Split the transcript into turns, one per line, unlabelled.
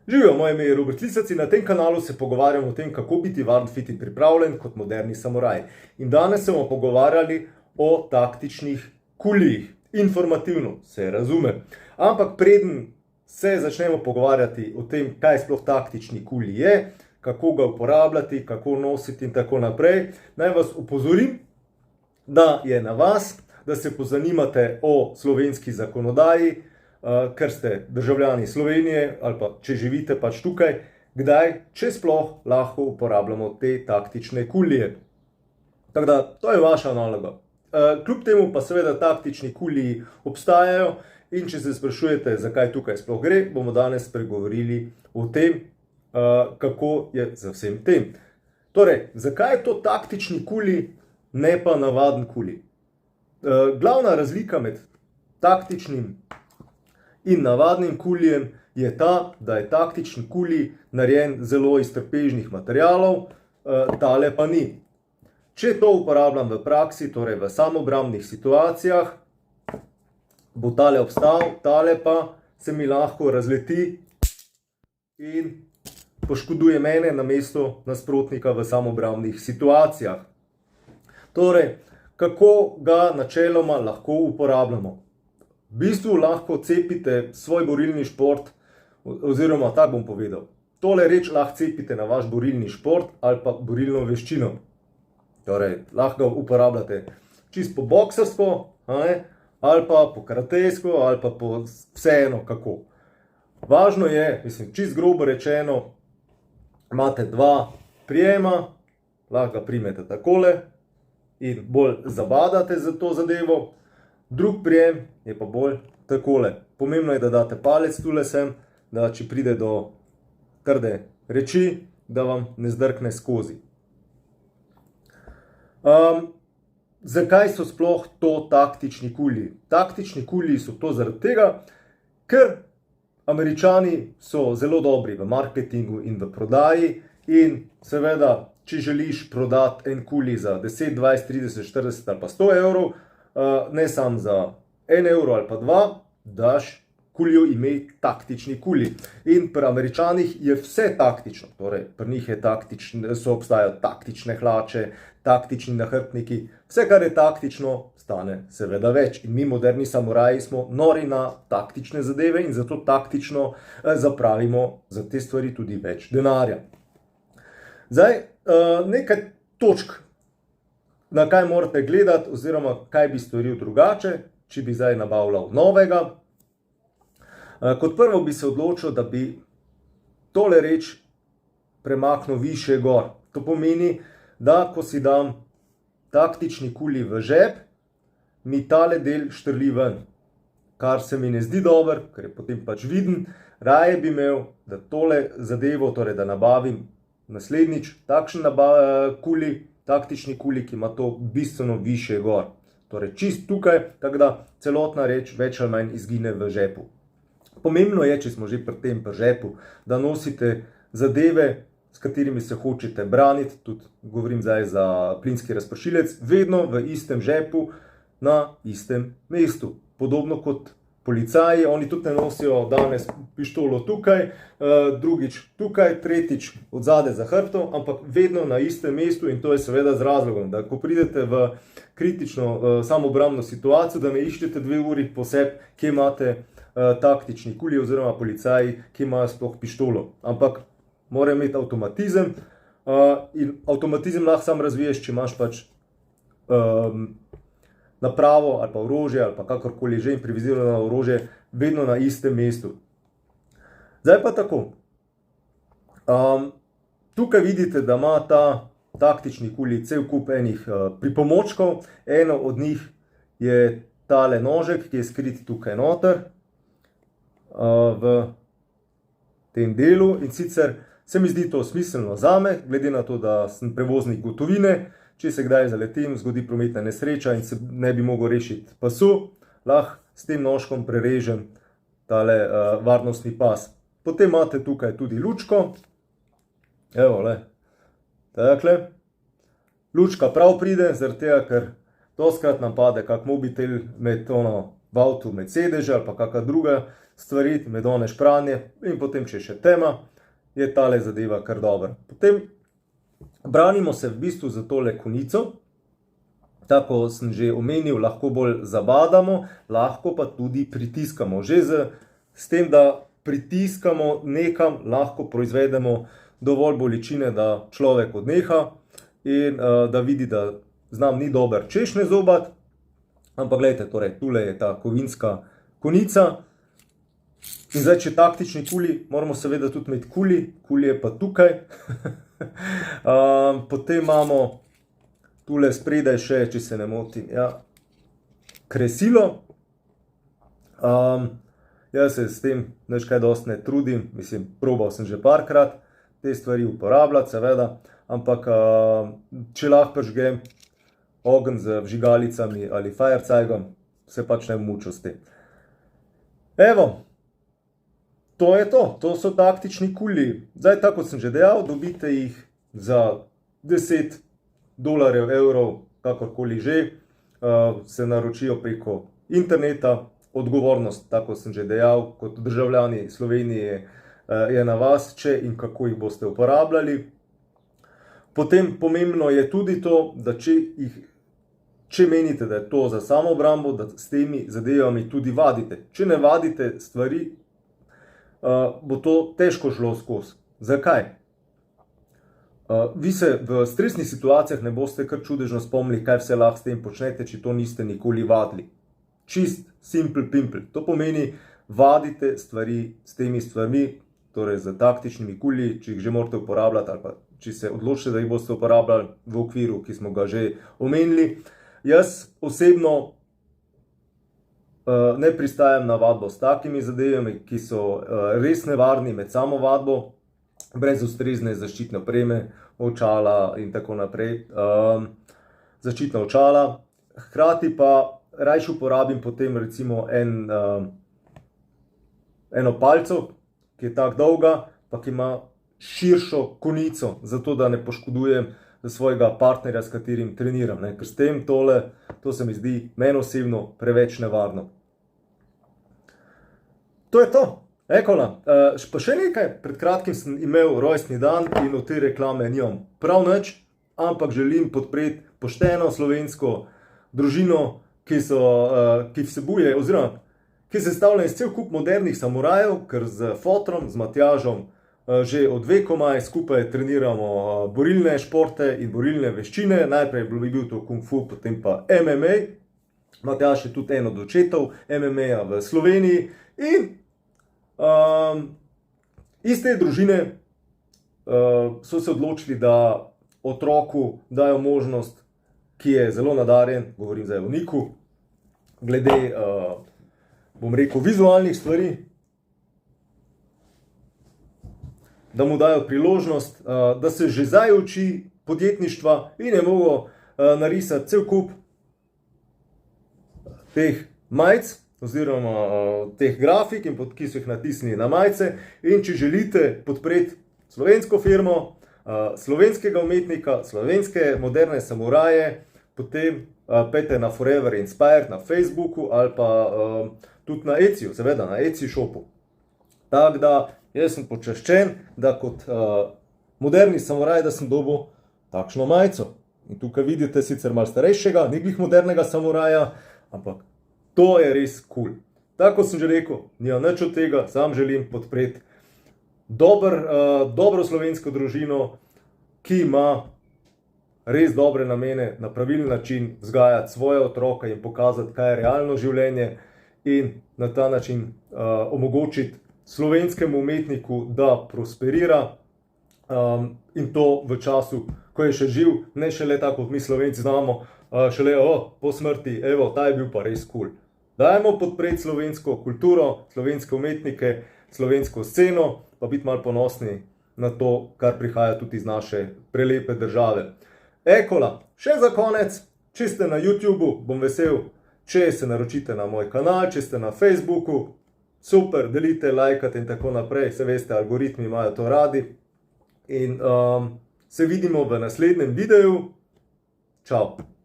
Živijo, moje ime je Robert Lisac in na tem kanalu se pogovarjamo o tem, kako biti varen, fit in pripravljen kot moderni samuraj. In danes se bomo pogovarjali o taktičnih kulijih. Informativno, se razume. Ampak preden se začnemo pogovarjati o tem, kaj sploh taktični kuli je, kako ga uporabljati, kako nositi in tako naprej, naj vas opozorim, da je na vas, da se pozanimate o slovenski zakonodaji, ker ste državljani Slovenije ali pa če živite pač tukaj, kdaj, če sploh lahko uporabljamo te taktične kulije. Tako da, to je vaša naloga. Kljub temu pa seveda taktični kuliji obstajajo in če se sprašujete, zakaj tukaj sploh gre, bomo danes pregovorili o tem, kako je z vsem tem. Torej, zakaj je to taktični kuli, ne pa navaden kuli? Glavna razlika med taktičnim in navadnim kulijem je ta, da je taktični kuli narejen zelo iz trpežnih materialov, tale pa ni. Če to uporabljam v praksi, torej v samobrambnih situacijah, bo tale obstal, tale pa se mi lahko razleti in poškoduje mene namesto nasprotnika v samobrambnih situacijah. Torej, kako ga načeloma lahko uporabljamo? V bistvu lahko cepite svoj borilni šport, oziroma tako bom povedal. Tole reč lahko cepite na vaš borilni šport ali pa borilno veščino. Torej, lahko ga uporabljate čisto po boksersko, ali pa po karatejsko, ali pa po vseeno kako. Važno je, čisto grobo rečeno, imate dva prijema, lahko ga primete takole in bolj zabadate za to zadevo. Drug prijem je pa bolj takole. Pomembno je, da date palec tule sem, da če pride do trde reči, da vam ne zdrkne skozi. Zakaj so sploh to taktični kuliji? Taktični kuliji so to zaradi tega, ker Američani so zelo dobri v marketingu in v prodaji in seveda, če želiš prodati en kulij za 10, 20, 30, 40 ali pa 100 evrov, ne samo za 1 evro ali pa 2, daš kulijo ime taktični kuli. In pri Američanih je vse taktično. Torej, pri njih obstajajo taktične hlače, taktični nahrbtniki. Vse, kar je taktično, stane seveda več. In mi, moderni samuraji, smo nori na taktične zadeve in zato taktično zapravimo za te stvari tudi več denarja. Zdaj, nekaj točk, na kaj morate gledati oziroma kaj bi storil drugače, če bi zdaj nabavljal novega. Kot prvo bi se odločil, da bi tole reč premaknil više gor. To pomeni, da ko si dam taktični kuli v žep, mi tale del štrli ven. Kar se mi ne zdi dobro, ker je potem pač viden. Raje bi imel, da tole zadevo, torej da nabavim naslednjič takšen taktični kuli, ki ima to bistveno više gor. Torej čist tukaj, tako da celotna reč več ali manj izgine v žepu. Pomembno je, če smo že pri tem pri žepu, da nosite zadeve, s katerimi se hočete braniti, tudi govorim zdaj za plinski razpršilec, vedno v istem žepu, na istem mestu. Podobno kot policaji, oni tudi ne nosijo danes pištolo tukaj, drugič tukaj, tretjič odzadaj za hrbtom, ampak vedno na istem mestu in to je seveda z razlogom, da ko pridete v kritično samobrambno situacijo, da ne iščete 2 uri poseb, kje imate taktični kuli oziroma policaji, ki imajo sploh pištolo. Ampak mora imeti avtomatizem in avtomatizem lahko sam razviješ, če imaš pač napravo ali pa orožje ali pa kakorkoli že improvizirano orožje vedno na istem mestu. Zdaj pa tako. Tukaj vidite, da ima ta taktični kuli cel kup enih pripomočkov. Eno od njih je tale nožek, ki je skrit tukaj noter v tem delu in sicer se mi zdi to smiselno zame, glede na to, da sem prevoznik gotovine. Če se kdaj zaletim, zgodi prometna nesreča in se ne bi mogel rešiti pasu, lahko s tem nožkom prerežem tale varnostni pas. Potem imate tukaj tudi lučko. Evo, takle. Lučka prav pride, zaradi tega, ker dostikrat nam pade kak mobitel med v avtu med sedeže ali pa kakšna druga stvari, med one špranje in potem, če še tema, je tale zadeva kar dobra. Potem branimo se v bistvu za tole konico. Tako sem že omenil, lahko bolj zabadamo, lahko pa tudi pritiskamo. Že s tem, da pritiskamo nekam, lahko proizvedemo dovolj bolečine, da človek odneha in da vidi, da znam ni dober češnje zobat. Ampak gledajte, torej, tule je ta kovinska konica. In zdaj, če taktični kuli, moramo seveda tudi imeti kuli. Kuli je pa tukaj. Potem imamo tule spredaj še, če se ne motim, kresilo. Jaz se s tem nič kaj dosti ne trudim, mislim, probal sem že parkrat te stvari uporabljati, seveda, ampak če lahko prižgem ogenj z vžigalicami ali firezeigom, se pač ne mučil s tem. Evo, to je to, to so taktični kuli. Zdaj, tako kot sem že dejal, dobite jih za 10 dolarjev, evrov, kakorkoli že, se naročijo preko interneta. Odgovornost, tako sem že dejal, kot državljani Slovenije je na vas, če in kako jih boste uporabljali. Potem pomembno je tudi to, da če menite, da je to za samoobrambo, da s temi zadevami tudi vadite. Če ne vadite stvari, bo to težko šlo skozi. Zakaj? Vi se v stresnih situacijah ne boste kar čudežno spomnili, kaj vse lahko s tem počnete, če to niste nikoli vadili. Čist, simple, pimple. To pomeni, vadite stvari s temi stvarmi, torej z taktičnimi kuli, če jih že morate uporabljati ali pa če se odločite, da jih boste uporabljali v okviru, ki smo ga že omenili. Jaz osebno ne pristajam na vadbo s takimi zadevami, ki so res nevarni med samo vadbo, brez ustrezne zaščitne opreme, očala in tako naprej. Zaščitna očala. Hkrati pa rajši uporabim potem recimo eno palico, ki je tako dolga, pa ki ima širšo konico, zato da ne poškodujem svojega partnerja, s katerim treniram. Ker s tem to se mi zdi meni osebno preveč nevarno. To je to. Ekola. Pa še nekaj, pred kratkim sem imel rojstni dan in od te reklame nimam prav nič, ampak želim podpreti pošteno slovensko družino, ki vsebuje, oziroma ki se sestavlja iz cel kup modernih samurajev, ker z fotrom, z Matjažem, že od vekomaj skupaj treniramo borilne športe in borilne veščine. Najprej bi bil to kung fu, potem pa MMA. Matjaž je tudi en od očetov MMA-ja v Sloveniji in iz te družine so se odločili, da otroku dajo možnost, ki je zelo nadarjen, govorim zdaj o Niku, glede, bom rekel, vizualnih stvari, da mu dajo priložnost, da se že zdaj uči podjetništva in je mogel narisati cel kup teh majic, oziroma teh grafik, ki so jih natisnili na majice. In če želite podpreti slovensko firmo, slovenskega umetnika, slovenske moderne samuraje, potem pejte na Forever Inspired na Facebooku ali pa tudi na Etsiju, seveda na Etsy shopu. Tako da, jaz sem počaščen, da kot moderni samuraj, da sem dobil takšno majico. In tukaj vidite sicer malo starejšega, ni glih modernega samuraja, ampak to je res cool. Tako sem že rekel, nimam nič od tega, sam želim podpreti dobro slovensko družino, ki ima res dobre namene, na pravilen način vzgajati svoje otroke in pokazati, kaj je realno življenje in na ta način omogočiti slovenskemu umetniku, da prosperira in to v času, ko je še živ, ne šele tako, kot mi Slovenci znamo, šele po smrti, evo, ta je bil pa res cool. Dajmo podpreti slovensko kulturo, slovenske umetnike, slovensko sceno, pa biti malo ponosni na to, kar prihaja tudi iz naše prelepe države. Ekola, še za konec, če ste na YouTubeu, bom vesel, če se naročite na moj kanal, če ste na Facebooku, super, delite, lajkate in tako naprej, se veste, algoritmi imajo to radi. In se vidimo v naslednjem videu. Čau!